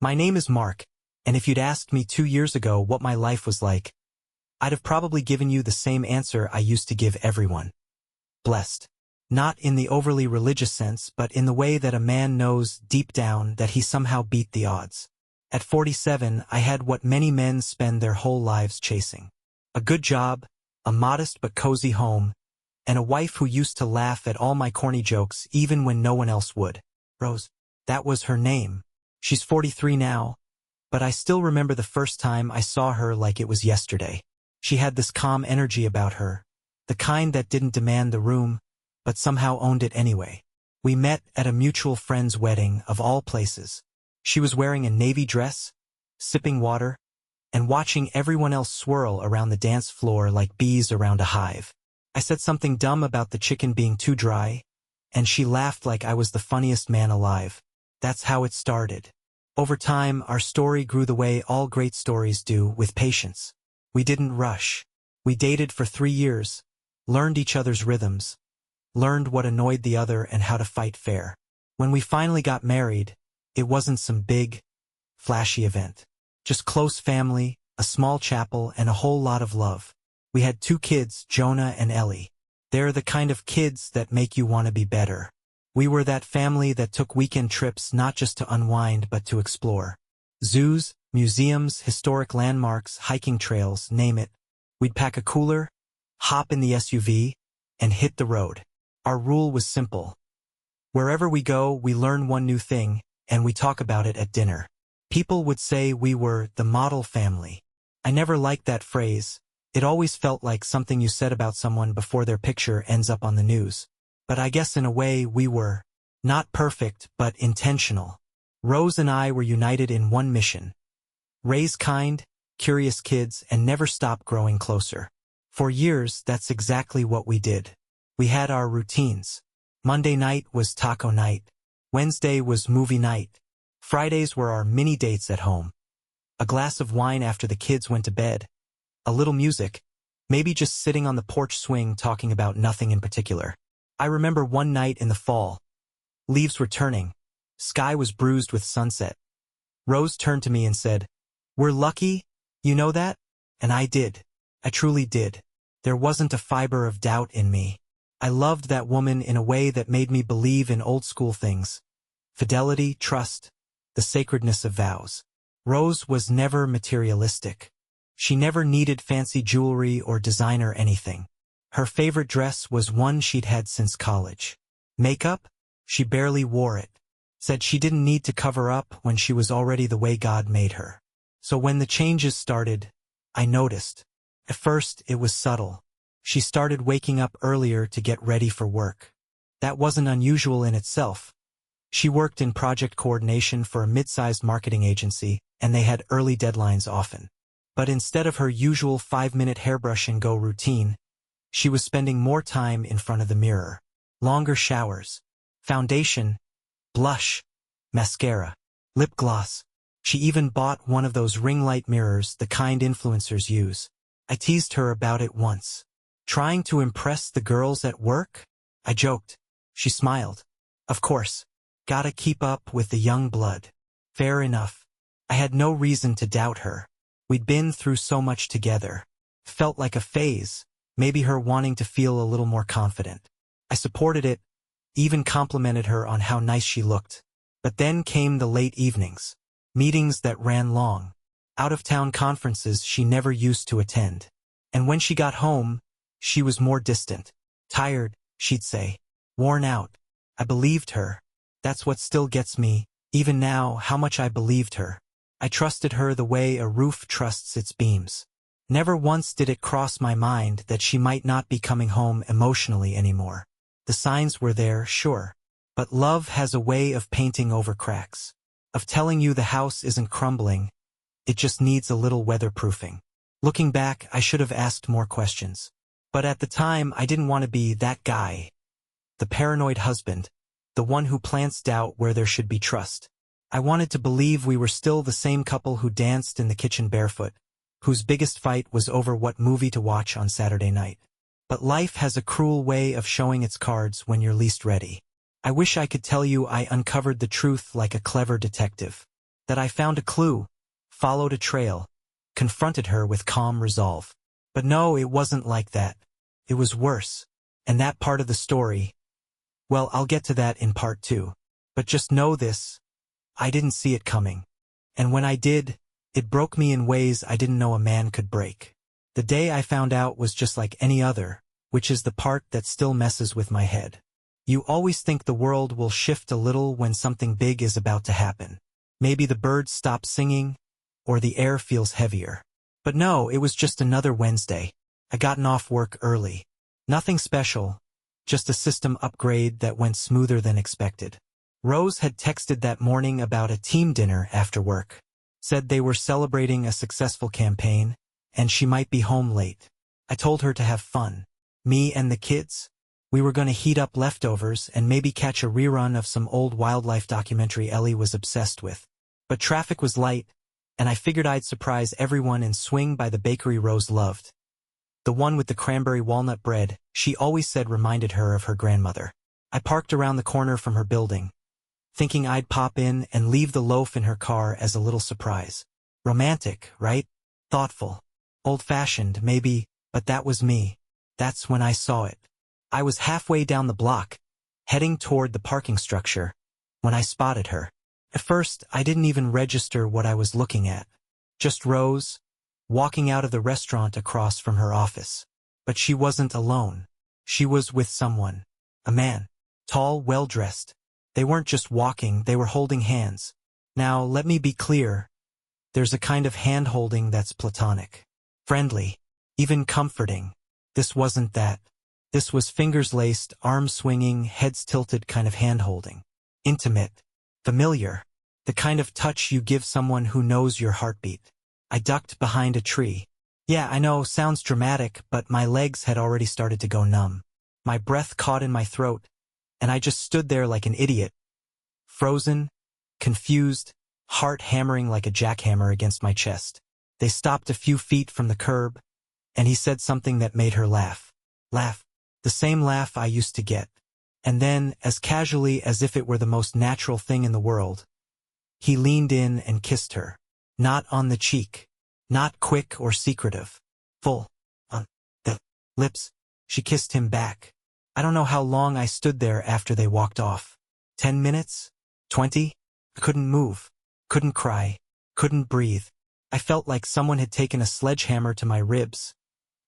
My name is Mark, and if you'd asked me 2 years ago what my life was like, I'd have probably given you the same answer I used to give everyone. Blessed. Not in the overly religious sense, but in the way that a man knows deep down that he somehow beat the odds. At 47, I had what many men spend their whole lives chasing. A good job, a modest but cozy home, and a wife who used to laugh at all my corny jokes even when no one else would. Rose. That was her name. She's 43 now, but I still remember the first time I saw her like it was yesterday. She had this calm energy about her, the kind that didn't demand the room, but somehow owned it anyway. We met at a mutual friend's wedding of all places. She was wearing a navy dress, sipping water, and watching everyone else swirl around the dance floor like bees around a hive. I said something dumb about the chicken being too dry, and she laughed like I was the funniest man alive. That's how it started. Over time, our story grew the way all great stories do, with patience. We didn't rush. We dated for 3 years, learned each other's rhythms, learned what annoyed the other and how to fight fair. When we finally got married, it wasn't some big, flashy event. Just close family, a small chapel, and a whole lot of love. We had 2 kids, Jonah and Ellie. They're the kind of kids that make you want to be better. We were that family that took weekend trips not just to unwind but to explore. Zoos, museums, historic landmarks, hiking trails, name it. We'd pack a cooler, hop in the SUV, and hit the road. Our rule was simple. Wherever we go, we learn one new thing, and we talk about it at dinner. People would say we were the model family. I never liked that phrase. It always felt like something you said about someone before their picture ends up on the news. But I guess in a way we were. Not perfect, but intentional. Rose and I were united in one mission. Raise kind, curious kids and never stop growing closer. For years, that's exactly what we did. We had our routines. Monday night was taco night. Wednesday was movie night. Fridays were our mini dates at home. A glass of wine after the kids went to bed. A little music. Maybe just sitting on the porch swing talking about nothing in particular. I remember one night in the fall. Leaves were turning. Sky was bruised with sunset. Rose turned to me and said, "We're lucky, you know that?" And I did. I truly did. There wasn't a fiber of doubt in me. I loved that woman in a way that made me believe in old-school things. Fidelity, trust, the sacredness of vows. Rose was never materialistic. She never needed fancy jewelry or designer anything. Her favorite dress was one she'd had since college. Makeup? She barely wore it. Said she didn't need to cover up when she was already the way God made her. So when the changes started, I noticed. At first, it was subtle. She started waking up earlier to get ready for work. That wasn't unusual in itself. She worked in project coordination for a mid-sized marketing agency, and they had early deadlines often. But instead of her usual 5-minute hairbrush and go routine, she was spending more time in front of the mirror. Longer showers. Foundation. Blush. Mascara. Lip gloss. She even bought one of those ring light mirrors, the kind influencers use. I teased her about it once. Trying to impress the girls at work? I joked. She smiled. Of course. Gotta keep up with the young blood. Fair enough. I had no reason to doubt her. We'd been through so much together. Felt like a phase. Maybe her wanting to feel a little more confident. I supported it, even complimented her on how nice she looked. But then came the late evenings. Meetings that ran long. Out-of-town conferences she never used to attend. And when she got home, she was more distant. Tired, she'd say. Worn out. I believed her. That's what still gets me, even now, how much I believed her. I trusted her the way a roof trusts its beams. Never once did it cross my mind that she might not be coming home emotionally anymore. The signs were there, sure. But love has a way of painting over cracks. Of telling you the house isn't crumbling. It just needs a little weatherproofing. Looking back, I should have asked more questions. But at the time, I didn't want to be that guy. The paranoid husband. The one who plants doubt where there should be trust. I wanted to believe we were still the same couple who danced in the kitchen barefoot, whose biggest fight was over what movie to watch on Saturday night. But life has a cruel way of showing its cards when you're least ready. I wish I could tell you I uncovered the truth like a clever detective. That I found a clue, followed a trail, confronted her with calm resolve. But no, it wasn't like that. It was worse. And that part of the story, well, I'll get to that in part 2. But just know this, I didn't see it coming. And when I did, it broke me in ways I didn't know a man could break. The day I found out was just like any other, which is the part that still messes with my head. You always think the world will shift a little when something big is about to happen. Maybe the birds stop singing, or the air feels heavier. But no, it was just another Wednesday. I'd gotten off work early. Nothing special, just a system upgrade that went smoother than expected. Rose had texted that morning about a team dinner after work. Said they were celebrating a successful campaign, and she might be home late. I told her to have fun. Me and the kids? We were going to heat up leftovers and maybe catch a rerun of some old wildlife documentary Ellie was obsessed with. But traffic was light, and I figured I'd surprise everyone and swing by the bakery Rose loved. The one with the cranberry walnut bread, she always said reminded her of her grandmother. I parked around the corner from her building, thinking I'd pop in and leave the loaf in her car as a little surprise. Romantic, right? Thoughtful. Old-fashioned, maybe, but that was me. That's when I saw it. I was halfway down the block, heading toward the parking structure, when I spotted her. At first, I didn't even register what I was looking at. Just Rose, walking out of the restaurant across from her office. But she wasn't alone. She was with someone. A man. Tall, well-dressed. They weren't just walking, they were holding hands. Now, let me be clear. There's a kind of hand-holding that's platonic. Friendly. Even comforting. This wasn't that. This was fingers-laced, arms-swinging, heads-tilted kind of hand-holding. Intimate. Familiar. The kind of touch you give someone who knows your heartbeat. I ducked behind a tree. Yeah, I know, sounds dramatic, but my legs had already started to go numb. My breath caught in my throat, and I just stood there like an idiot. Frozen, confused, heart hammering like a jackhammer against my chest. They stopped a few feet from the curb, and he said something that made her laugh. Laugh. The same laugh I used to get. And then, as casually as if it were the most natural thing in the world, he leaned in and kissed her. Not on the cheek. Not quick or secretive. Full. On the lips. She kissed him back. I don't know how long I stood there after they walked off. 10 minutes? 20? I couldn't move. Couldn't cry. Couldn't breathe. I felt like someone had taken a sledgehammer to my ribs.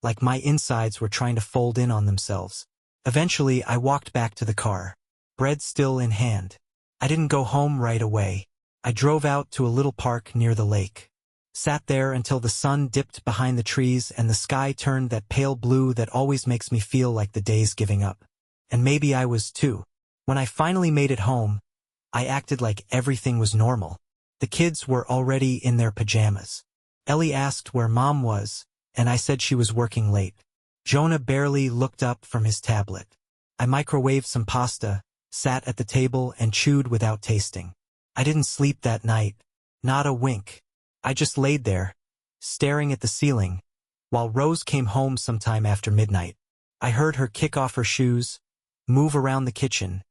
Like my insides were trying to fold in on themselves. Eventually, I walked back to the car. Bread still in hand. I didn't go home right away. I drove out to a little park near the lake. Sat there until the sun dipped behind the trees and the sky turned that pale blue that always makes me feel like the day's giving up. And maybe I was too. When I finally made it home, I acted like everything was normal. The kids were already in their pajamas. Ellie asked where Mom was, and I said she was working late. Jonah barely looked up from his tablet. I microwaved some pasta, sat at the table and chewed without tasting. I didn't sleep that night. Not a wink. I just laid there, staring at the ceiling, while Rose came home sometime after midnight. I heard her kick off her shoes, move around the kitchen,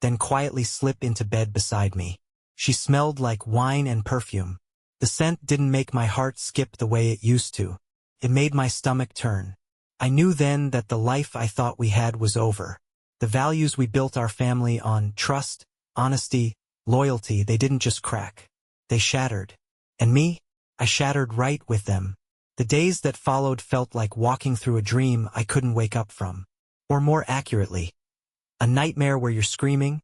then quietly slip into bed beside me. She smelled like wine and perfume. The scent didn't make my heart skip the way it used to. It made my stomach turn. I knew then that the life I thought we had was over. The values we built our family on, trust, honesty, loyalty, they didn't just crack. They shattered. And me? I shattered right with them. The days that followed felt like walking through a dream I couldn't wake up from. Or more accurately, a nightmare where you're screaming,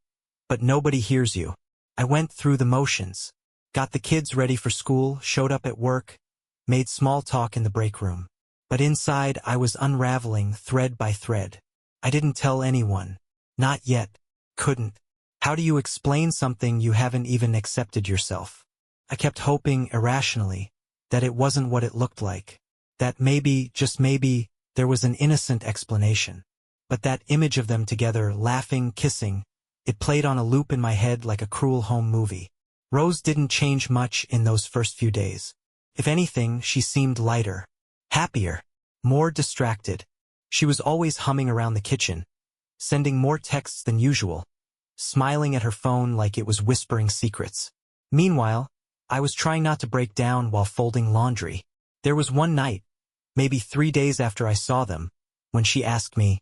but nobody hears you. I went through the motions. Got the kids ready for school, showed up at work, made small talk in the break room. But inside I was unraveling thread by thread. I didn't tell anyone. Not yet. Couldn't. How do you explain something you haven't even accepted yourself? I kept hoping irrationally that it wasn't what it looked like. That maybe, just maybe, there was an innocent explanation. But that image of them together, laughing, kissing, it played on a loop in my head like a cruel home movie. Rose didn't change much in those first few days. If anything, she seemed lighter, happier, more distracted. She was always humming around the kitchen, sending more texts than usual, smiling at her phone like it was whispering secrets. Meanwhile, I was trying not to break down while folding laundry. There was one night, maybe 3 days after I saw them, when she asked me,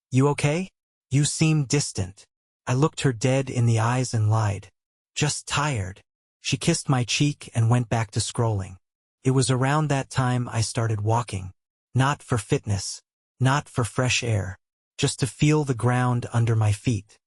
"You okay? You seem distant." I looked her dead in the eyes and lied. "Just tired." She kissed my cheek and went back to scrolling. It was around that time I started walking. Not for fitness, not for fresh air, just to feel the ground under my feet.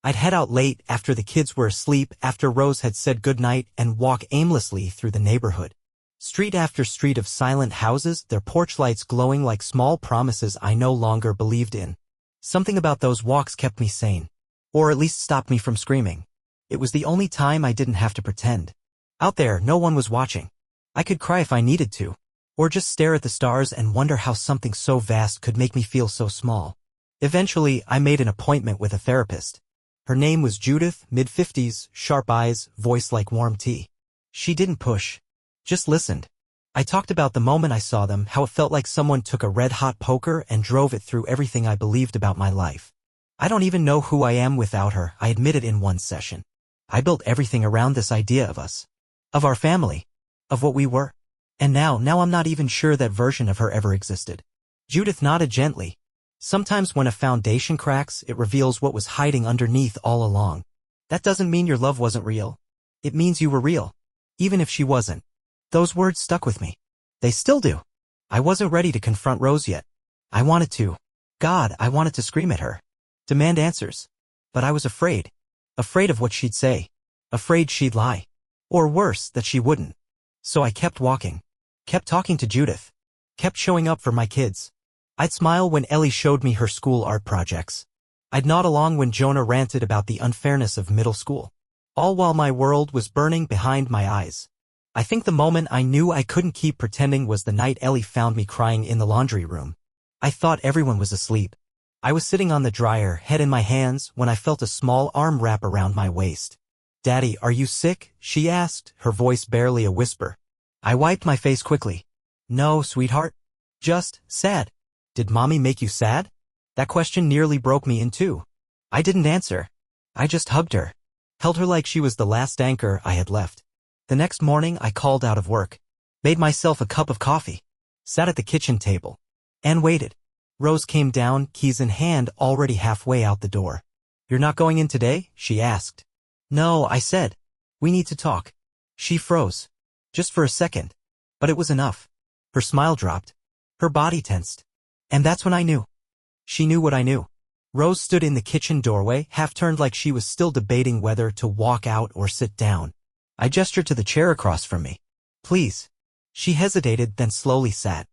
I'd head out late after the kids were asleep, after Rose had said goodnight, and walk aimlessly through the neighborhood. Street after street of silent houses, their porch lights glowing like small promises I no longer believed in. Something about those walks kept me sane. Or at least stopped me from screaming. It was the only time I didn't have to pretend. Out there, no one was watching. I could cry if I needed to. Or just stare at the stars and wonder how something so vast could make me feel so small. Eventually, I made an appointment with a therapist. Her name was Judith, mid-50s, sharp eyes, voice like warm tea. She didn't push. Just listened. I talked about the moment I saw them, how it felt like someone took a red-hot poker and drove it through everything I believed about my life. I don't even know who I am without her, I admitted in one session. I built everything around this idea of us. Of our family. Of what we were. And now I'm not even sure that version of her ever existed. Judith nodded gently. Sometimes when a foundation cracks, it reveals what was hiding underneath all along. That doesn't mean your love wasn't real. It means you were real. Even if she wasn't. Those words stuck with me. They still do. I wasn't ready to confront Rose yet. I wanted to. God, I wanted to scream at her. Demand answers. But I was afraid. Afraid of what she'd say. Afraid she'd lie. Or worse, that she wouldn't. So I kept walking. Kept talking to Judith. Kept showing up for my kids. I'd smile when Ellie showed me her school art projects. I'd nod along when Jonah ranted about the unfairness of middle school. All while my world was burning behind my eyes. I think the moment I knew I couldn't keep pretending was the night Ellie found me crying in the laundry room. I thought everyone was asleep. I was sitting on the dryer, head in my hands, when I felt a small arm wrap around my waist. "Daddy, are you sick?" she asked, her voice barely a whisper. I wiped my face quickly. "No, sweetheart. Just sad." "Did Mommy make you sad?" That question nearly broke me in two. I didn't answer. I just hugged her. Held her like she was the last anchor I had left. The next morning I called out of work. Made myself a cup of coffee. Sat at the kitchen table. And waited. Rose came down, keys in hand, already halfway out the door. "You're not going in today?" she asked. "No," I said. "We need to talk." She froze. Just for a second. But it was enough. Her smile dropped. Her body tensed. And that's when I knew. She knew what I knew. Rose stood in the kitchen doorway, half-turned like she was still debating whether to walk out or sit down. I gestured to the chair across from me. "Please." She hesitated, then slowly sat.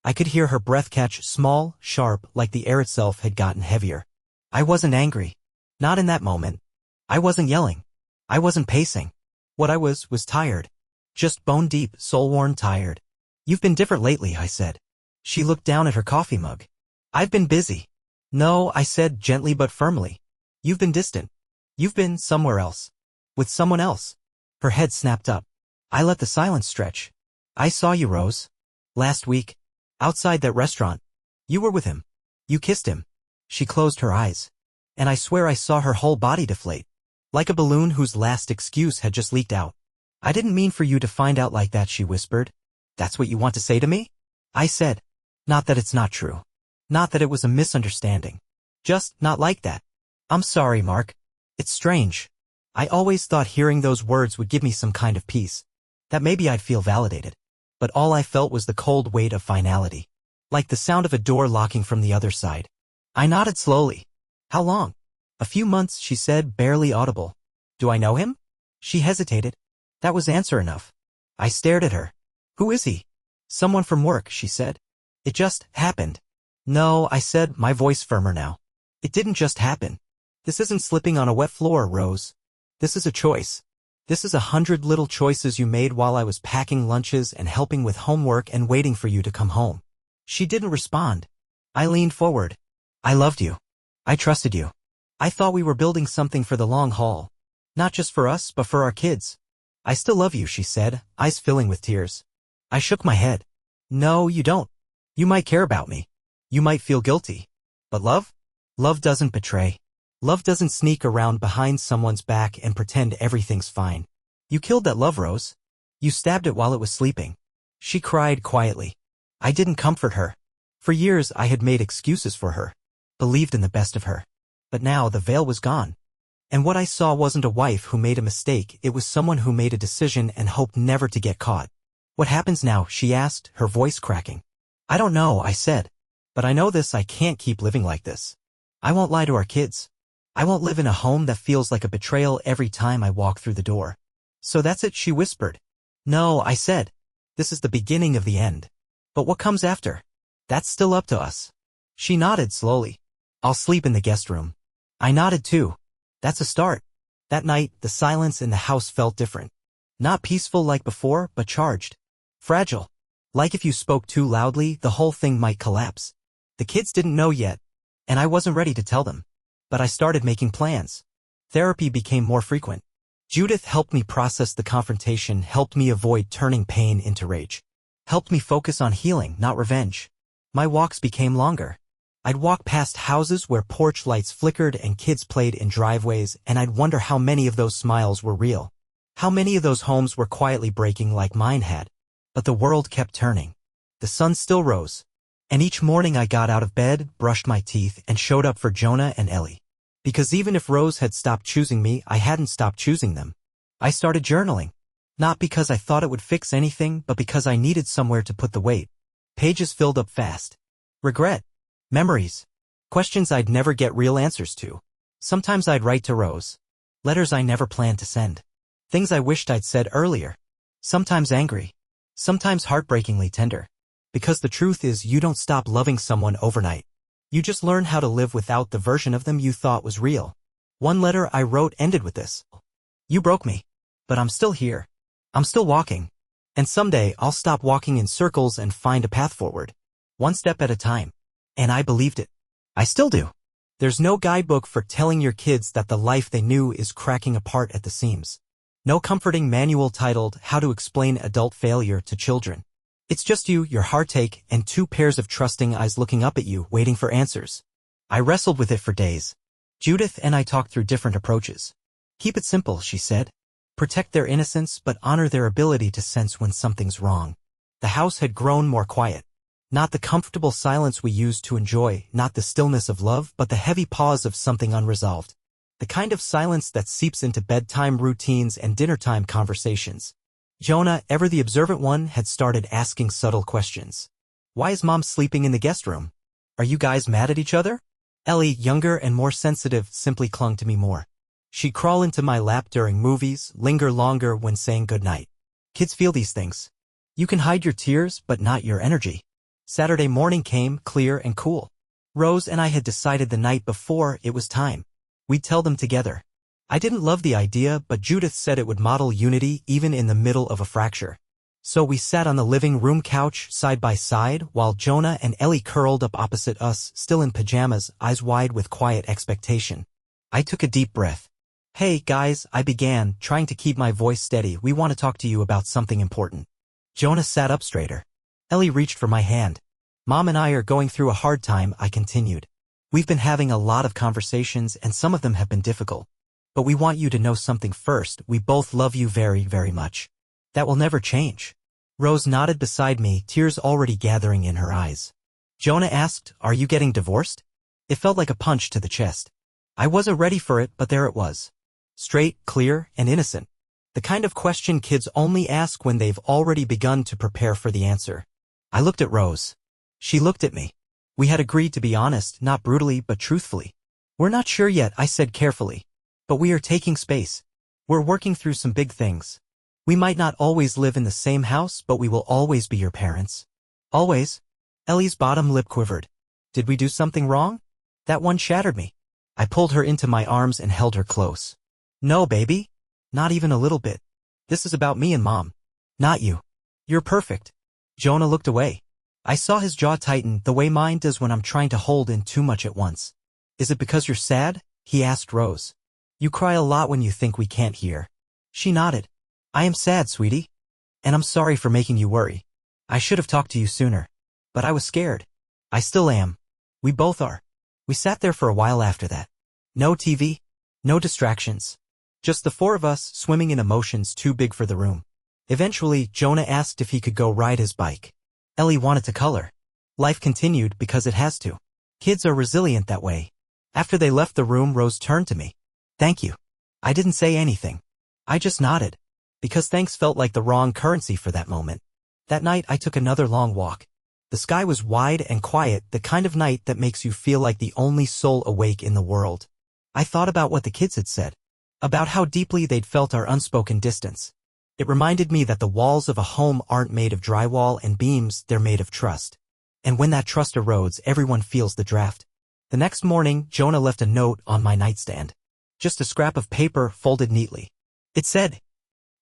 I could hear her breath catch, small, sharp, like the air itself had gotten heavier. I wasn't angry. Not in that moment. I wasn't yelling. I wasn't pacing. What I was tired. Just bone-deep, soul-worn tired. "You've been different lately," I said. She looked down at her coffee mug. "I've been busy." "No," I said gently but firmly. "You've been distant. You've been somewhere else. With someone else." Her head snapped up. I let the silence stretch. "I saw you, Rose. Last week. Outside that restaurant. You were with him. You kissed him." She closed her eyes. And I swear I saw her whole body deflate. Like a balloon whose last excuse had just leaked out. "I didn't mean for you to find out like that," she whispered. "That's what you want to say to me?" I said. "Not that it's not true. Not that it was a misunderstanding. Just not like that. I'm sorry, Mark. It's strange. I always thought hearing those words would give me some kind of peace. That maybe I'd feel validated. But all I felt was the cold weight of finality. Like the sound of a door locking from the other side. I nodded slowly. "How long?" "A few months," she said, barely audible. "Do I know him?" She hesitated. That was answer enough. I stared at her. "Who is he?" "Someone from work," she said. "It just happened." "No," I said, my voice firmer now. "It didn't just happen. This isn't slipping on a wet floor, Rose. This is a choice. This is 100 little choices you made while I was packing lunches and helping with homework and waiting for you to come home." She didn't respond. I leaned forward. "I loved you. I trusted you. I thought we were building something for the long haul. Not just for us, but for our kids. I still love you," she said, eyes filling with tears. I shook my head. "No, you don't. You might care about me. You might feel guilty. But love? Love doesn't betray. Love doesn't sneak around behind someone's back and pretend everything's fine. You killed that love, Rose. You stabbed it while it was sleeping. She cried quietly. I didn't comfort her. For years I had made excuses for her, believed in the best of her. But now the veil was gone. And what I saw wasn't a wife who made a mistake, it was someone who made a decision and hoped never to get caught. What happens now? She asked, her voice cracking. I don't know, I said. But I know this, I can't keep living like this. I won't lie to our kids. I won't live in a home that feels like a betrayal every time I walk through the door. So that's it, she whispered. No, I said. This is the beginning of the end. But what comes after? That's still up to us. She nodded slowly. I'll sleep in the guest room. I nodded too. That's a start. That night, the silence in the house felt different. Not peaceful like before, but charged. Fragile. Like if you spoke too loudly, the whole thing might collapse. The kids didn't know yet, and I wasn't ready to tell them. But I started making plans. Therapy became more frequent. Judith helped me process the confrontation, helped me avoid turning pain into rage. Helped me focus on healing, not revenge. My walks became longer. I'd walk past houses where porch lights flickered and kids played in driveways, and I'd wonder how many of those smiles were real. How many of those homes were quietly breaking like mine had. But the world kept turning. The sun still rose. And each morning I got out of bed, brushed my teeth, and showed up for Jonah and Ellie. Because even if Rose had stopped choosing me, I hadn't stopped choosing them. I started journaling. Not because I thought it would fix anything, but because I needed somewhere to put the weight. Pages filled up fast. Regret. Memories. Questions I'd never get real answers to. Sometimes I'd write to Rose. Letters I never planned to send. Things I wished I'd said earlier. Sometimes angry. Sometimes heartbreakingly tender. Because the truth is, you don't stop loving someone overnight. You just learn how to live without the version of them you thought was real. One letter I wrote ended with this. You broke me. But I'm still here. I'm still walking. And someday I'll stop walking in circles and find a path forward. One step at a time. And I believed it. I still do. There's no guidebook for telling your kids that the life they knew is cracking apart at the seams. No comforting manual titled How to Explain Adult Failure to Children. It's just you, your heartache, and two pairs of trusting eyes looking up at you, waiting for answers. I wrestled with it for days. Judith and I talked through different approaches. Keep it simple, she said. Protect their innocence, but honor their ability to sense when something's wrong. The house had grown more quiet. Not the comfortable silence we used to enjoy, not the stillness of love, but the heavy pause of something unresolved. The kind of silence that seeps into bedtime routines and dinnertime conversations. Jonah, ever the observant one, had started asking subtle questions. Why is Mom sleeping in the guest room? Are you guys mad at each other? Ellie, younger and more sensitive, simply clung to me more. She'd crawl into my lap during movies, linger longer when saying goodnight. Kids feel these things. You can hide your tears, but not your energy. Saturday morning came, clear and cool. Rose and I had decided the night before it was time. We'd tell them together. I didn't love the idea, but Judith said it would model unity even in the middle of a fracture. So we sat on the living room couch, side by side, while Jonah and Ellie curled up opposite us, still in pajamas, eyes wide with quiet expectation. I took a deep breath. Hey, guys, I began, trying to keep my voice steady. We want to talk to you about something important. Jonah sat up straighter. Ellie reached for my hand. Mom and I are going through a hard time, I continued. We've been having a lot of conversations, and some of them have been difficult. But we want you to know something first. We both love you very, very much. That will never change. Rose nodded beside me, tears already gathering in her eyes. Jonah asked, are you getting divorced? It felt like a punch to the chest. I wasn't ready for it, but there it was. Straight, clear, and innocent. The kind of question kids only ask when they've already begun to prepare for the answer. I looked at Rose. She looked at me. We had agreed to be honest, not brutally, but truthfully. We're not sure yet, I said carefully. But we are taking space. We're working through some big things. We might not always live in the same house, but we will always be your parents. Always. Ellie's bottom lip quivered. Did we do something wrong? That one shattered me. I pulled her into my arms and held her close. No, baby. Not even a little bit. This is about me and Mom. Not you. You're perfect. Jonah looked away. I saw his jaw tighten, the way mine does when I'm trying to hold in too much at once. Is it because you're sad? He asked Rose. You cry a lot when you think we can't hear. She nodded. I am sad, sweetie. And I'm sorry for making you worry. I should have talked to you sooner. But I was scared. I still am. We both are. We sat there for a while after that. No TV. No distractions. Just the four of us, swimming in emotions too big for the room. Eventually, Jonah asked if he could go ride his bike. Ellie wanted to color. Life continued because it has to. Kids are resilient that way. After they left the room, Rose turned to me. Thank you. I didn't say anything. I just nodded. Because thanks felt like the wrong currency for that moment. That night I took another long walk. The sky was wide and quiet, the kind of night that makes you feel like the only soul awake in the world. I thought about what the kids had said. About how deeply they'd felt our unspoken distance. It reminded me that the walls of a home aren't made of drywall and beams, they're made of trust. And when that trust erodes, everyone feels the draft. The next morning, Jonah left a note on my nightstand. Just a scrap of paper folded neatly. It said,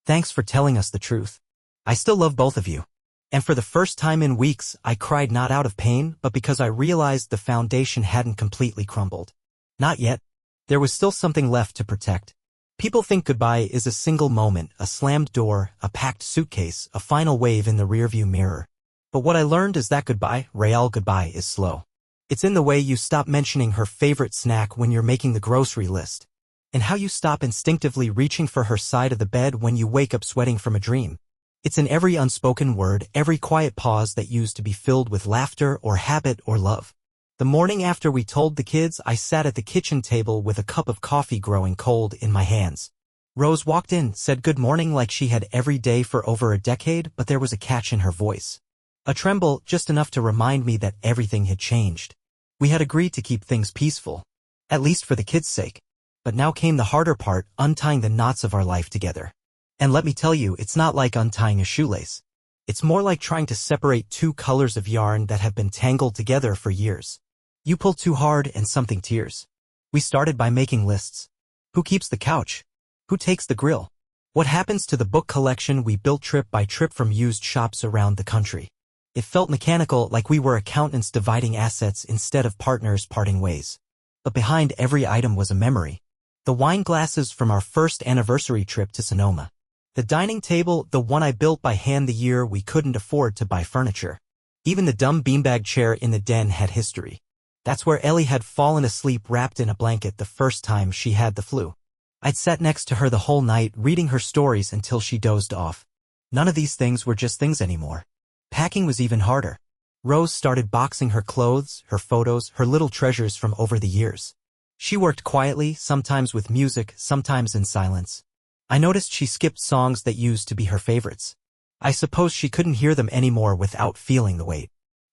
"Thanks for telling us the truth. I still love both of you." And for the first time in weeks, I cried not out of pain, but because I realized the foundation hadn't completely crumbled. Not yet. There was still something left to protect. People think goodbye is a single moment, a slammed door, a packed suitcase, a final wave in the rearview mirror. But what I learned is that goodbye, real goodbye, is slow. It's in the way you stop mentioning her favorite snack when you're making the grocery list. And how you stop instinctively reaching for her side of the bed when you wake up sweating from a dream. It's in every unspoken word, every quiet pause that used to be filled with laughter or habit or love. The morning after we told the kids, I sat at the kitchen table with a cup of coffee growing cold in my hands. Rose walked in, said good morning like she had every day for over a decade, but there was a catch in her voice. A tremble, just enough to remind me that everything had changed. We had agreed to keep things peaceful. At least for the kids' sake. But now came the harder part, untying the knots of our life together. And let me tell you, it's not like untying a shoelace. It's more like trying to separate two colors of yarn that have been tangled together for years. You pull too hard and something tears. We started by making lists. Who keeps the couch? Who takes the grill? What happens to the book collection we built trip by trip from used shops around the country? It felt mechanical, like we were accountants dividing assets instead of partners parting ways. But behind every item was a memory. The wine glasses from our first anniversary trip to Sonoma. The dining table, the one I built by hand the year we couldn't afford to buy furniture. Even the dumb beanbag chair in the den had history. That's where Ellie had fallen asleep wrapped in a blanket the first time she had the flu. I'd sat next to her the whole night reading her stories until she dozed off. None of these things were just things anymore. Packing was even harder. Rose started boxing her clothes, her photos, her little treasures from over the years. She worked quietly, sometimes with music, sometimes in silence. I noticed she skipped songs that used to be her favorites. I suppose she couldn't hear them anymore without feeling the weight.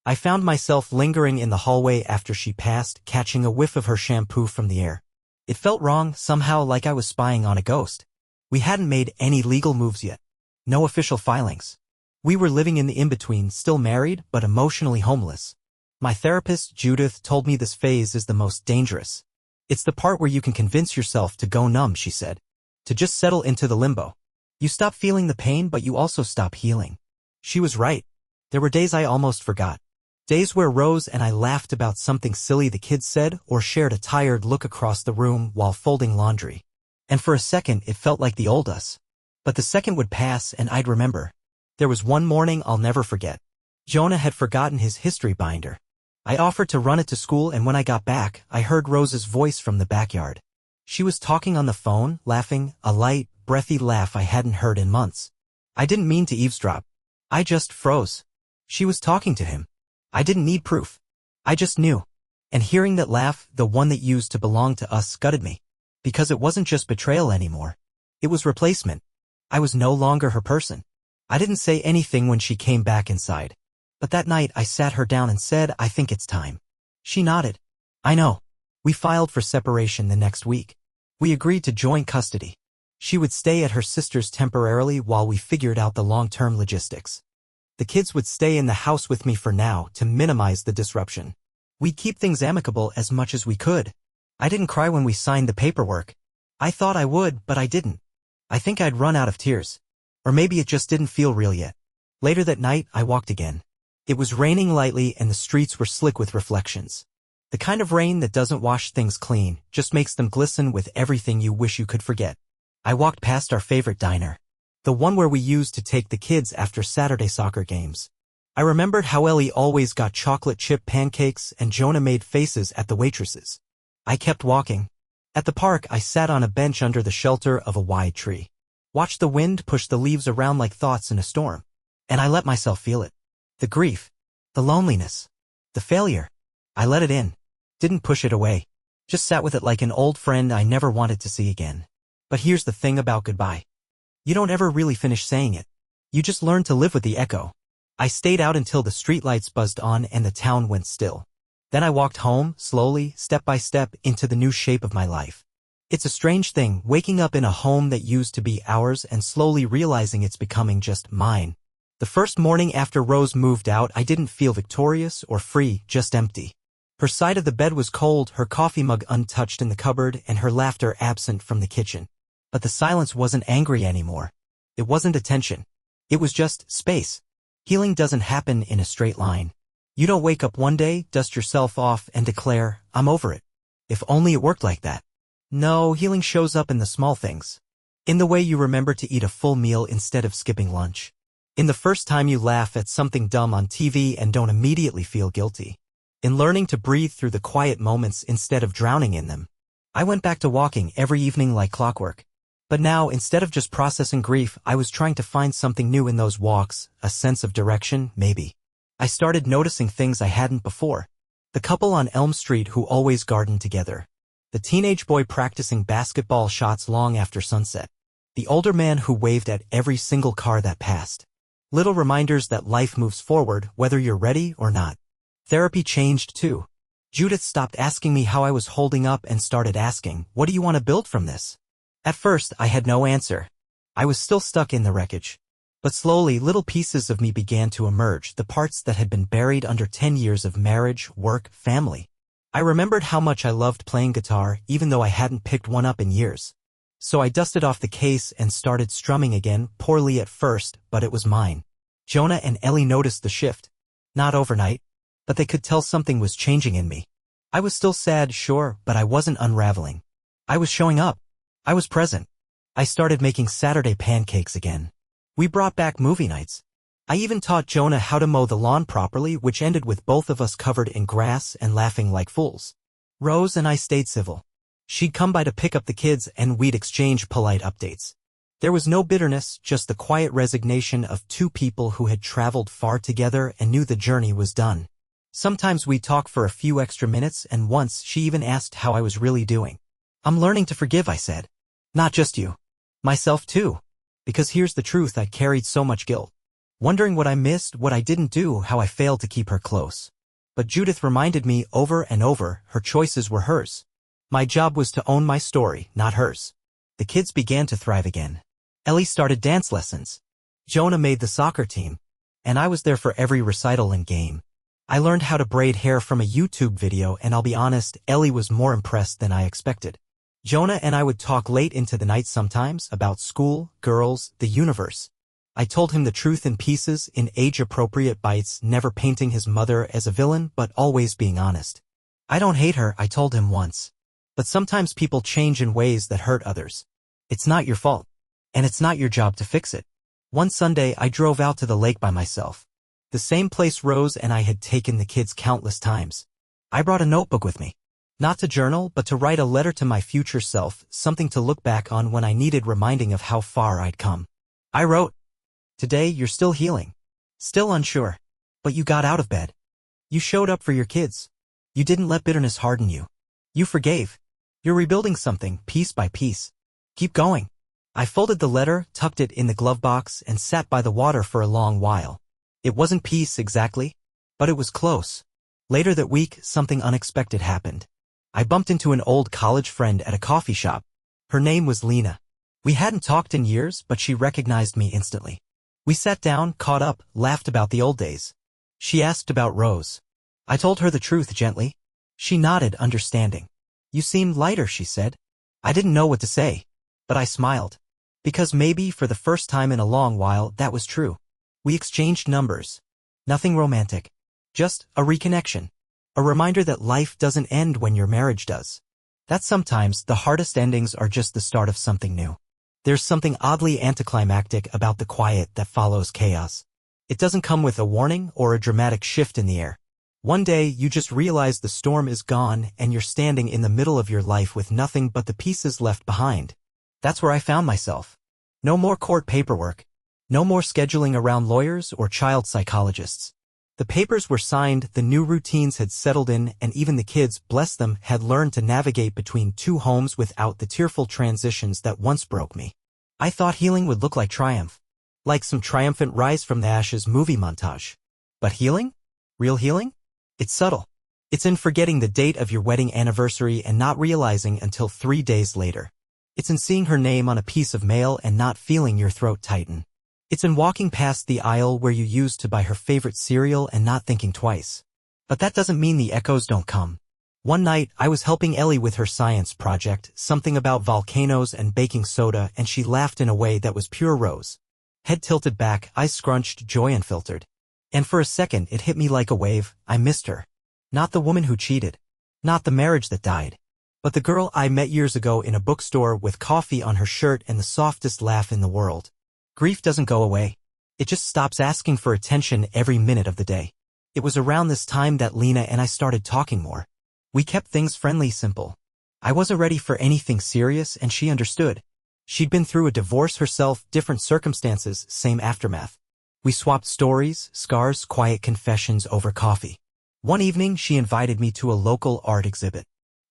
I found myself lingering in the hallway after she passed, catching a whiff of her shampoo from the air. It felt wrong, somehow like I was spying on a ghost. We hadn't made any legal moves yet. No official filings. We were living in the in-between, still married, but emotionally homeless. My therapist, Judith, told me this phase is the most dangerous. It's the part where you can convince yourself to go numb, she said. To just settle into the limbo. You stop feeling the pain, but you also stop healing. She was right. There were days I almost forgot. Days where Rose and I laughed about something silly the kids said or shared a tired look across the room while folding laundry. And for a second, it felt like the old us. But the second would pass and I'd remember. There was one morning I'll never forget. Jonah had forgotten his history binder. I offered to run it to school, and when I got back, I heard Rose's voice from the backyard. She was talking on the phone, laughing, a light, breathy laugh I hadn't heard in months. I didn't mean to eavesdrop. I just froze. She was talking to him. I didn't need proof. I just knew. And hearing that laugh, the one that used to belong to us, gutted me. Because it wasn't just betrayal anymore. It was replacement. I was no longer her person. I didn't say anything when she came back inside. But that night I sat her down and said, "I think it's time." She nodded. "I know." We filed for separation the next week. We agreed to joint custody. She would stay at her sister's temporarily while we figured out the long-term logistics. The kids would stay in the house with me for now to minimize the disruption. We'd keep things amicable as much as we could. I didn't cry when we signed the paperwork. I thought I would, but I didn't. I think I'd run out of tears. Or maybe it just didn't feel real yet. Later that night, I walked again. It was raining lightly and the streets were slick with reflections. The kind of rain that doesn't wash things clean, just makes them glisten with everything you wish you could forget. I walked past our favorite diner. The one where we used to take the kids after Saturday soccer games. I remembered how Ellie always got chocolate chip pancakes and Jonah made faces at the waitresses. I kept walking. At the park, I sat on a bench under the shelter of a wide tree. Watched the wind push the leaves around like thoughts in a storm. And I let myself feel it. The grief. The loneliness. The failure. I let it in. Didn't push it away. Just sat with it like an old friend I never wanted to see again. But here's the thing about goodbye. You don't ever really finish saying it. You just learn to live with the echo. I stayed out until the streetlights buzzed on and the town went still. Then I walked home, slowly, step by step, into the new shape of my life. It's a strange thing, waking up in a home that used to be ours and slowly realizing it's becoming just mine. The first morning after Rose moved out, I didn't feel victorious or free, just empty. Her side of the bed was cold, her coffee mug untouched in the cupboard, and her laughter absent from the kitchen. But the silence wasn't angry anymore. It wasn't attention. It was just space. Healing doesn't happen in a straight line. You don't wake up one day, dust yourself off, and declare, I'm over it. If only it worked like that. No, healing shows up in the small things. In the way you remember to eat a full meal instead of skipping lunch. In the first time you laugh at something dumb on TV and don't immediately feel guilty. In learning to breathe through the quiet moments instead of drowning in them. I went back to walking every evening like clockwork. But now, instead of just processing grief, I was trying to find something new in those walks, a sense of direction, maybe. I started noticing things I hadn't before. The couple on Elm Street who always gardened together. The teenage boy practicing basketball shots long after sunset. The older man who waved at every single car that passed. Little reminders that life moves forward, whether you're ready or not. Therapy changed too. Judith stopped asking me how I was holding up and started asking, what do you want to build from this? At first, I had no answer. I was still stuck in the wreckage. But slowly, little pieces of me began to emerge, the parts that had been buried under 10 years of marriage, work, family. I remembered how much I loved playing guitar, even though I hadn't picked one up in years. So I dusted off the case and started strumming again, poorly at first, but it was mine. Jonah and Ellie noticed the shift. Not overnight, but they could tell something was changing in me. I was still sad, sure, but I wasn't unraveling. I was showing up. I was present. I started making Saturday pancakes again. We brought back movie nights. I even taught Jonah how to mow the lawn properly, which ended with both of us covered in grass and laughing like fools. Rose and I stayed civil. She'd come by to pick up the kids and we'd exchange polite updates. There was no bitterness, just the quiet resignation of two people who had traveled far together and knew the journey was done. Sometimes we'd talk for a few extra minutes, and once she even asked how I was really doing. I'm learning to forgive, I said. Not just you. Myself too. Because here's the truth, I carried so much guilt. Wondering what I missed, what I didn't do, how I failed to keep her close. But Judith reminded me over and over, her choices were hers. My job was to own my story, not hers. The kids began to thrive again. Ellie started dance lessons. Jonah made the soccer team. And I was there for every recital and game. I learned how to braid hair from a YouTube video, and I'll be honest, Ellie was more impressed than I expected. Jonah and I would talk late into the night sometimes about school, girls, the universe. I told him the truth in pieces, in age-appropriate bites, never painting his mother as a villain, but always being honest. I don't hate her, I told him once. But sometimes people change in ways that hurt others. It's not your fault. And it's not your job to fix it. One Sunday, I drove out to the lake by myself. The same place Rose and I had taken the kids countless times. I brought a notebook with me. Not to journal, but to write a letter to my future self, something to look back on when I needed reminding of how far I'd come. I wrote, "Today you're still healing. Still unsure. But you got out of bed. You showed up for your kids. You didn't let bitterness harden you. You forgave. You're rebuilding something, piece by piece. Keep going." I folded the letter, tucked it in the glove box, and sat by the water for a long while. It wasn't peace exactly, but it was close. Later that week, something unexpected happened. I bumped into an old college friend at a coffee shop. Her name was Lena. We hadn't talked in years, but she recognized me instantly. We sat down, caught up, laughed about the old days. She asked about Rose. I told her the truth gently. She nodded, understanding. "You seemed lighter," she said. I didn't know what to say, but I smiled. Because maybe, for the first time in a long while, that was true. We exchanged numbers. Nothing romantic. Just a reconnection. A reminder that life doesn't end when your marriage does. That sometimes the hardest endings are just the start of something new. There's something oddly anticlimactic about the quiet that follows chaos. It doesn't come with a warning or a dramatic shift in the air. One day, you just realize the storm is gone and you're standing in the middle of your life with nothing but the pieces left behind. That's where I found myself. No more court paperwork. No more scheduling around lawyers or child psychologists. The papers were signed, the new routines had settled in, and even the kids, bless them, had learned to navigate between two homes without the tearful transitions that once broke me. I thought healing would look like triumph. Like some triumphant rise from the ashes movie montage. But healing? Real healing? It's subtle. It's in forgetting the date of your wedding anniversary and not realizing until 3 days later. It's in seeing her name on a piece of mail and not feeling your throat tighten. It's in walking past the aisle where you used to buy her favorite cereal and not thinking twice. But that doesn't mean the echoes don't come. One night, I was helping Ellie with her science project, something about volcanoes and baking soda, and she laughed in a way that was pure rose. Head tilted back, eyes scrunched, joy unfiltered. And for a second it hit me like a wave, I missed her. Not the woman who cheated. Not the marriage that died. But the girl I met years ago in a bookstore with coffee on her shirt and the softest laugh in the world. Grief doesn't go away. It just stops asking for attention every minute of the day. It was around this time that Lena and I started talking more. We kept things friendly, simple. I wasn't ready for anything serious and she understood. She'd been through a divorce herself, different circumstances, same aftermath. We swapped stories, scars, quiet confessions over coffee. One evening she invited me to a local art exhibit.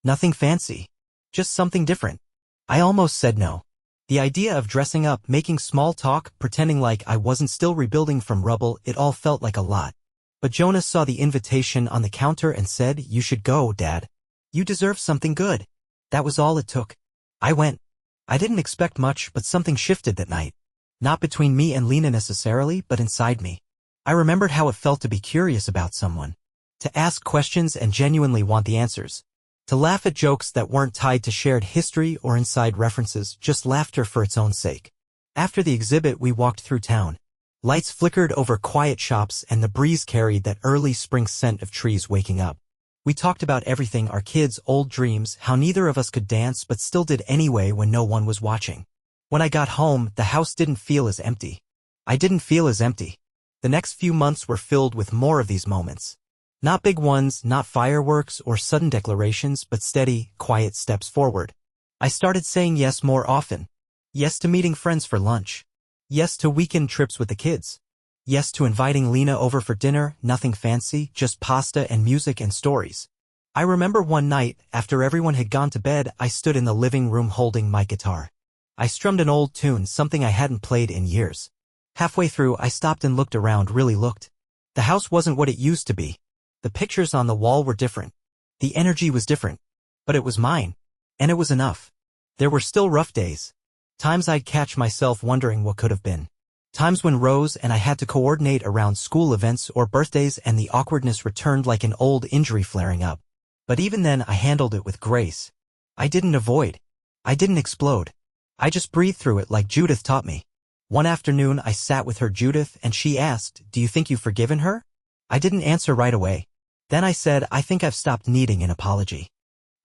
Nothing fancy. Just something different. I almost said no. The idea of dressing up, making small talk, pretending like I wasn't still rebuilding from rubble, it all felt like a lot. But Jonas saw the invitation on the counter and said, "You should go, Dad. You deserve something good." That was all it took. I went. I didn't expect much, but something shifted that night. Not between me and Lena necessarily, but inside me. I remembered how it felt to be curious about someone. To ask questions and genuinely want the answers. To laugh at jokes that weren't tied to shared history or inside references, just laughter for its own sake. After the exhibit we walked through town. Lights flickered over quiet shops and the breeze carried that early spring scent of trees waking up. We talked about everything, our kids' old dreams, how neither of us could dance but still did anyway when no one was watching. When I got home, the house didn't feel as empty. I didn't feel as empty. The next few months were filled with more of these moments. Not big ones, not fireworks or sudden declarations, but steady, quiet steps forward. I started saying yes more often. Yes to meeting friends for lunch. Yes to weekend trips with the kids. Yes to inviting Lena over for dinner, nothing fancy, just pasta and music and stories. I remember one night, after everyone had gone to bed, I stood in the living room holding my guitar. I strummed an old tune, something I hadn't played in years. Halfway through, I stopped and looked around, really looked. The house wasn't what it used to be. The pictures on the wall were different. The energy was different. But it was mine. And it was enough. There were still rough days. Times I'd catch myself wondering what could have been. Times when Rose and I had to coordinate around school events or birthdays and the awkwardness returned like an old injury flaring up. But even then I handled it with grace. I didn't avoid. I didn't explode. I just breathed through it like Judith taught me. One afternoon I sat with her, Judith, and she asked, "Do you think you've forgiven her?" I didn't answer right away. Then I said, "I think I've stopped needing an apology.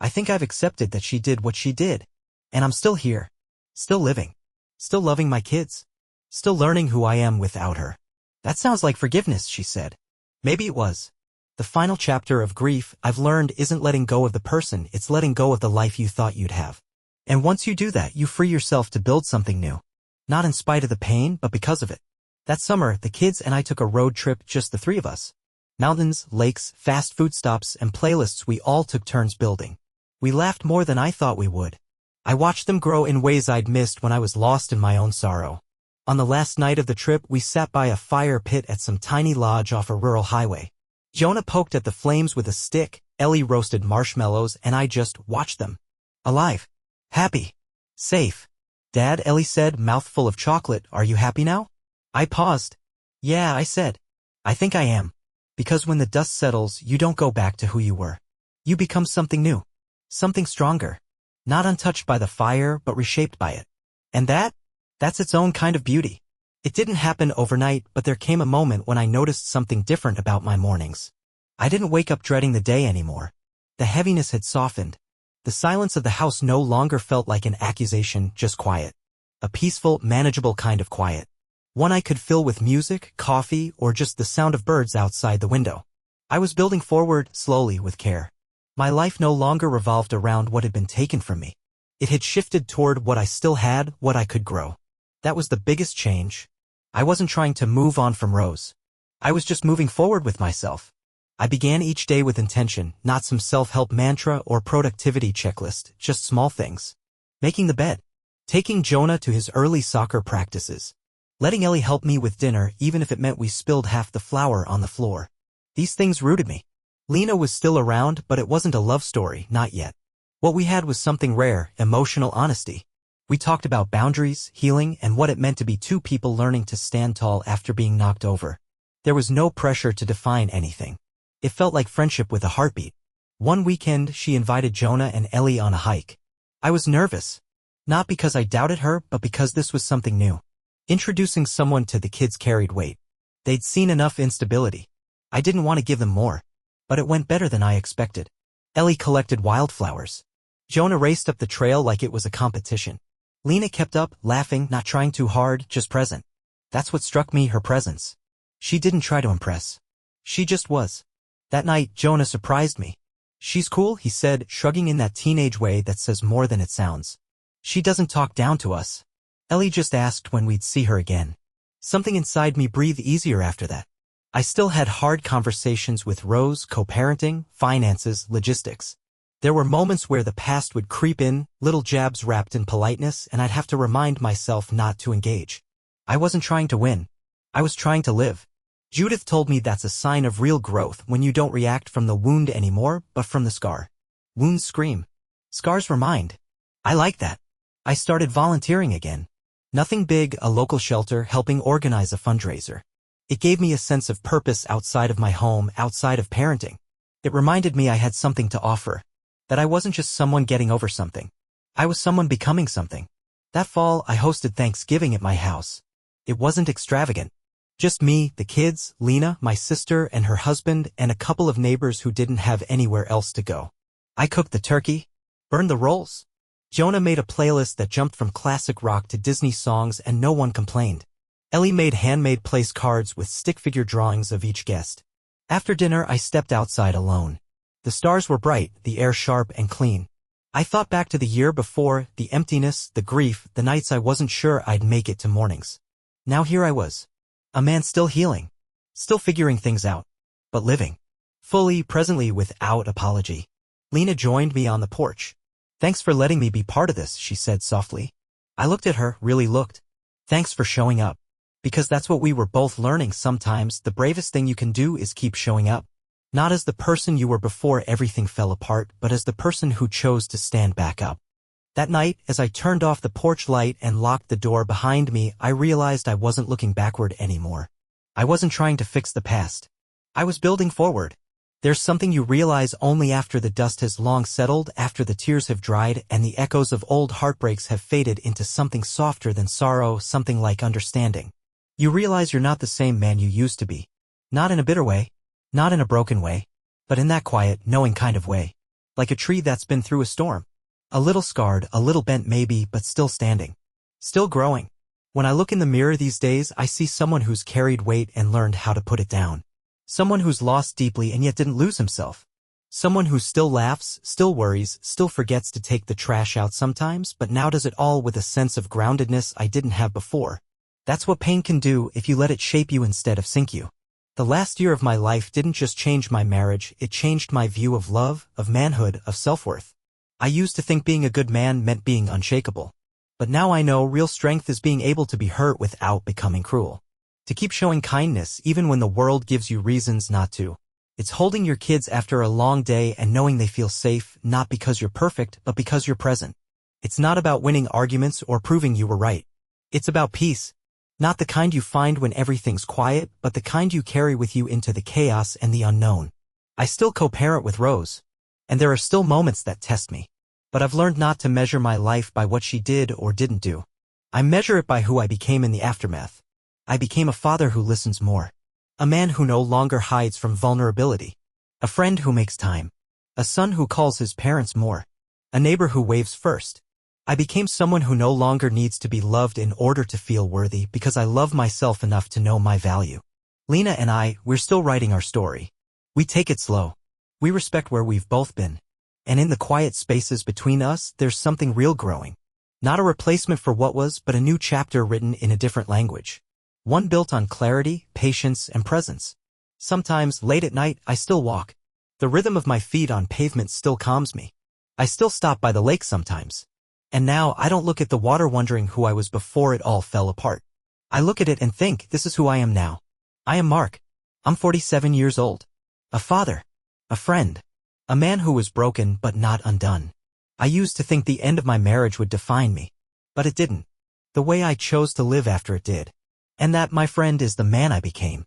I think I've accepted that she did what she did. And I'm still here. Still living. Still loving my kids. Still learning who I am without her." "That sounds like forgiveness," she said. Maybe it was. The final chapter of grief, I've learned, isn't letting go of the person, it's letting go of the life you thought you'd have. And once you do that, you free yourself to build something new. Not in spite of the pain, but because of it. That summer, the kids and I took a road trip, just the three of us. Mountains, lakes, fast food stops, and playlists we all took turns building. We laughed more than I thought we would. I watched them grow in ways I'd missed when I was lost in my own sorrow. On the last night of the trip, we sat by a fire pit at some tiny lodge off a rural highway. Jonah poked at the flames with a stick, Ellie roasted marshmallows, and I just watched them. Alive. Happy. Safe. "Dad," Ellie said, mouthful of chocolate, "are you happy now?" I paused. "Yeah," I said. "I think I am." Because when the dust settles, you don't go back to who you were. You become something new. Something stronger. Not untouched by the fire, but reshaped by it. And that's its own kind of beauty. It didn't happen overnight, but there came a moment when I noticed something different about my mornings. I didn't wake up dreading the day anymore. The heaviness had softened. The silence of the house no longer felt like an accusation, just quiet. A peaceful, manageable kind of quiet. One I could fill with music, coffee, or just the sound of birds outside the window. I was building forward, slowly, with care. My life no longer revolved around what had been taken from me. It had shifted toward what I still had, what I could grow. That was the biggest change. I wasn't trying to move on from Rose. I was just moving forward with myself. I began each day with intention, not some self-help mantra or productivity checklist, just small things. Making the bed. Taking Jonah to his early soccer practices. Letting Ellie help me with dinner even if it meant we spilled half the flour on the floor. These things rooted me. Lena was still around, but it wasn't a love story, not yet. What we had was something rare, emotional honesty. We talked about boundaries, healing, and what it meant to be two people learning to stand tall after being knocked over. There was no pressure to define anything. It felt like friendship with a heartbeat. One weekend, she invited Jonah and Ellie on a hike. I was nervous. Not because I doubted her, but because this was something new. Introducing someone to the kids carried weight. They'd seen enough instability. I didn't want to give them more. But it went better than I expected. Ellie collected wildflowers. Jonah raced up the trail like it was a competition. Lena kept up, laughing, not trying too hard, just present. That's what struck me, her presence. She didn't try to impress. She just was. That night, Jonah surprised me. She's cool, he said, shrugging in that teenage way that says more than it sounds. She doesn't talk down to us. Ellie just asked when we'd see her again. Something inside me breathed easier after that. I still had hard conversations with Rose, co-parenting, finances, logistics. There were moments where the past would creep in, little jabs wrapped in politeness, and I'd have to remind myself not to engage. I wasn't trying to win. I was trying to live. Judith told me that's a sign of real growth when you don't react from the wound anymore, but from the scar. Wounds scream. Scars remind. I like that. I started volunteering again. Nothing big, a local shelter, helping organize a fundraiser. It gave me a sense of purpose outside of my home, outside of parenting. It reminded me I had something to offer. That I wasn't just someone getting over something. I was someone becoming something. That fall, I hosted Thanksgiving at my house. It wasn't extravagant. Just me, the kids, Lena, my sister, and her husband, and a couple of neighbors who didn't have anywhere else to go. I cooked the turkey, burned the rolls. Jonah made a playlist that jumped from classic rock to Disney songs, and no one complained. Ellie made handmade place cards with stick figure drawings of each guest. After dinner, I stepped outside alone. The stars were bright, the air sharp and clean. I thought back to the year before, the emptiness, the grief, the nights I wasn't sure I'd make it to mornings. Now here I was. A man still healing. Still figuring things out. But living. Fully, presently, without apology. Lena joined me on the porch. Thanks for letting me be part of this, she said softly. I looked at her, really looked. Thanks for showing up. Because that's what we were both learning. Sometimes the bravest thing you can do is keep showing up. Not as the person you were before everything fell apart, but as the person who chose to stand back up. That night, as I turned off the porch light and locked the door behind me, I realized I wasn't looking backward anymore. I wasn't trying to fix the past. I was building forward. There's something you realize only after the dust has long settled, after the tears have dried, and the echoes of old heartbreaks have faded into something softer than sorrow, something like understanding. You realize you're not the same man you used to be. Not in a bitter way. Not in a broken way, but in that quiet, knowing kind of way. Like a tree that's been through a storm. A little scarred, a little bent maybe, but still standing. Still growing. When I look in the mirror these days, I see someone who's carried weight and learned how to put it down. Someone who's lost deeply and yet didn't lose himself. Someone who still laughs, still worries, still forgets to take the trash out sometimes, but now does it all with a sense of groundedness I didn't have before. That's what pain can do if you let it shape you instead of sink you. The last year of my life didn't just change my marriage, it changed my view of love, of manhood, of self-worth. I used to think being a good man meant being unshakable. But now I know real strength is being able to be hurt without becoming cruel. To keep showing kindness even when the world gives you reasons not to. It's holding your kids after a long day and knowing they feel safe, not because you're perfect, but because you're present. It's not about winning arguments or proving you were right. It's about peace. Not the kind you find when everything's quiet, but the kind you carry with you into the chaos and the unknown. I still co-parent with Rose. And there are still moments that test me. But I've learned not to measure my life by what she did or didn't do. I measure it by who I became in the aftermath. I became a father who listens more. A man who no longer hides from vulnerability. A friend who makes time. A son who calls his parents more. A neighbor who waves first. I became someone who no longer needs to be loved in order to feel worthy because I love myself enough to know my value. Lena and we're still writing our story. We take it slow. We respect where we've both been. And in the quiet spaces between us, there's something real growing. Not a replacement for what was, but a new chapter written in a different language. One built on clarity, patience, and presence. Sometimes, late at night, I still walk. The rhythm of my feet on pavement still calms me. I still stop by the lake sometimes. And now, I don't look at the water wondering who I was before it all fell apart. I look at it and think, this is who I am now. I am Mark. I'm 47 years old. A father. A friend. A man who was broken but not undone. I used to think the end of my marriage would define me. But it didn't. The way I chose to live after it did. And that, my friend, is the man I became.